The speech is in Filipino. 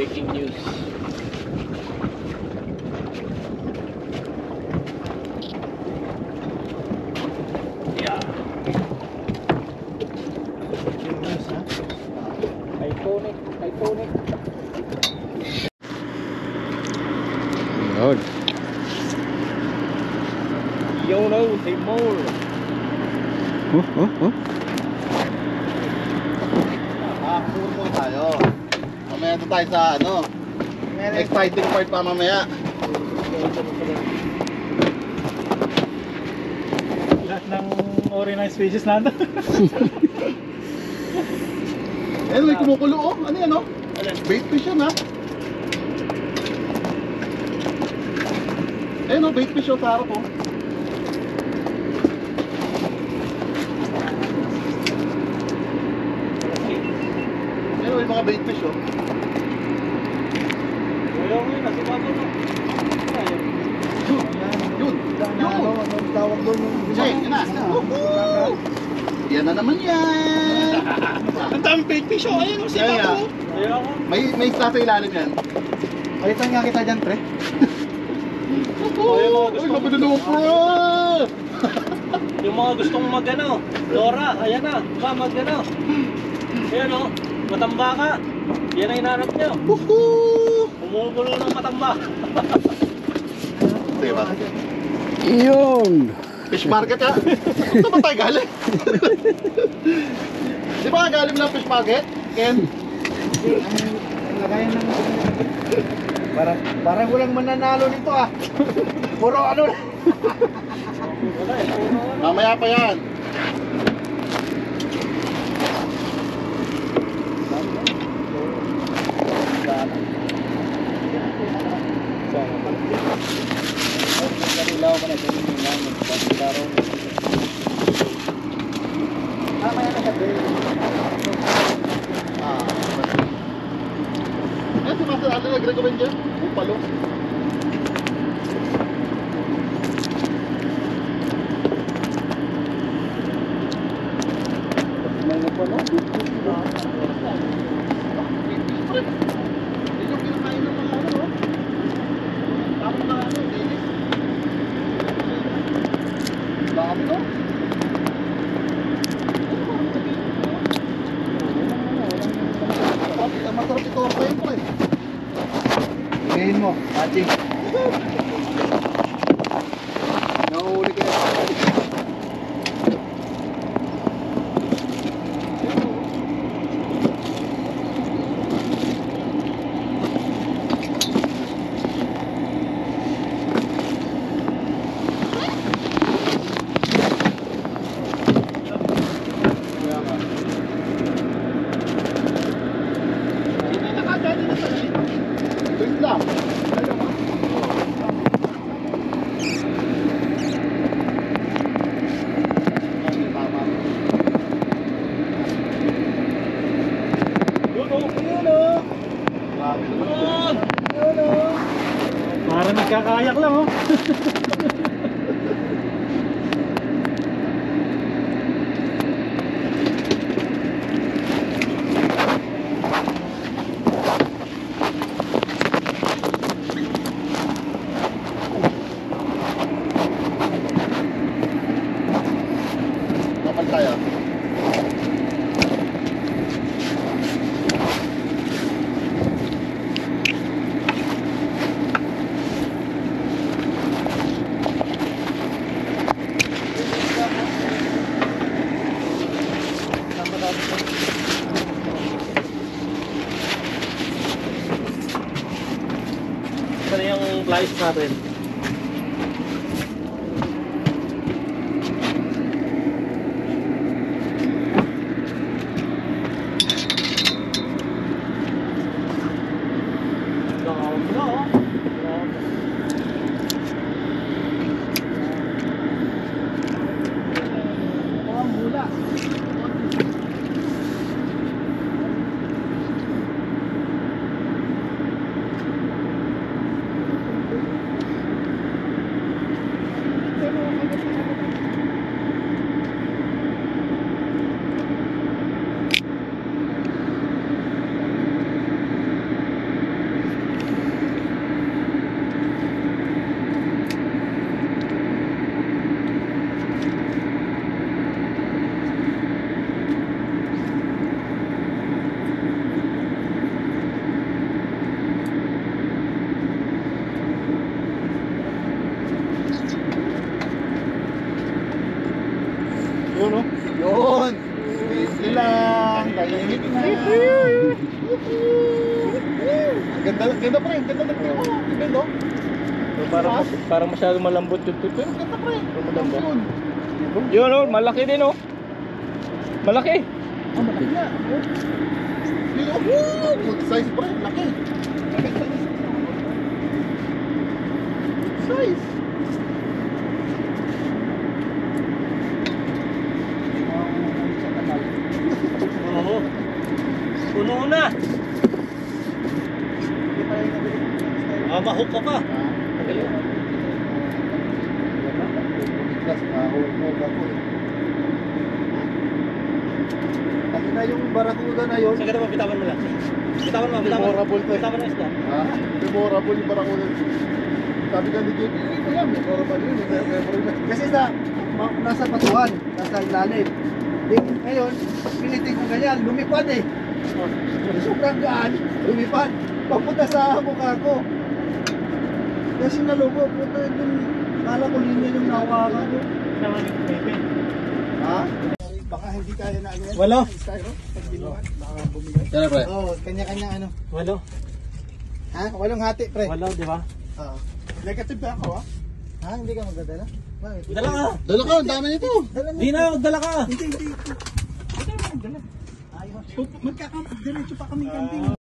breaking news. Yeah. Breaking news, ha? Iconic, iconic. Good. YOLO, say more. Puro muna tayo. Mamaya ito tayo sa ano, exciting part pa mamaya. Lahat ng ori ng species nandun. Ayun, may kumukulo oh. Ano yan oh? Bait fish yan ha. Ayun oh, bait fish oh sa harap oh. Ayun oh, yung mga bait fish oh. Ayaw mo yun, nasibago mo. Yun! Anong tawag doon yung... Jay, yun na! Woohoo! Yan na naman yan! Ang daming bait fish oh, ayun oh, sibago. Ayaw ko. May isla sa ilalim yan. Palitan nga kita dyan, pre. Ay, labi na naman bro! Yung mga gustong magano, Dora, ayan na, magano. Ayan o, matamba ka. Yan ang hinanap nyo. Umugulo ng matamba. Diba? Yun! Fish market ha? Saan ba tayo galing? Di ba galing lang fish market? Ken? Lagayan ng... Parang walang mananalo nito ah. Puro ano na. Mamaya pa yan. Si Master Allen nag-recommend dyan? Upalo. May nagpano? Yun yung kinakain ng mga ano, no? Tapos na ano, dinis. Dami, no? Masarap ito ang kwento eh. Igayin mo, Haji. Nahuli ka yan. Wait lang. Para nagkakayak lang oh. Kapal tayo. Ano yung flies natin? Tahimik na. Ganda, ganda pre. Ganda na pre. Ganda. Parang masyadong malambot yung tuto. Ganda pre. Maganda. Yun oh, malaki din oh. Malaki. Oh, malaki na. Good size pre. Laki. Good size. Oo. Puno na. Mahook ka pa. Kasi na yung barakuda na yun. Sige naman, bitawan mo lang. Bitawan mo. Memorable to eh. Bitawan mo isda. Memorable yung barakuda. Sabi ka ni JP, ito yan, memorable yun. Memorable. Kasi nasa patuhan, nasa ilalim. Ngayon, pinitin ko ganyan, lumipad eh. Sobrang gaan, lumipad. Papunta sa mukha ko. Kasi nalubo, puta yung kala ko linya yung nawakan ko. Ha? Baka hindi kaya na yan. Walo. Styro, pag binuhat, baka bumigay. Kaya pre. Oo, kanya-kanya ano. Walo. Ha? Walong hati, pre. Walo, di ba? Oo. Negative ba ako, ha? Ha? Hindi ka magdadala? Bakit? Dala ka. Dala ka, ang dami nito. Dala mo. Di na, dala ka. Hindi. Hindi ka magdala. Ayos. Magkakadiretso pa kami camping.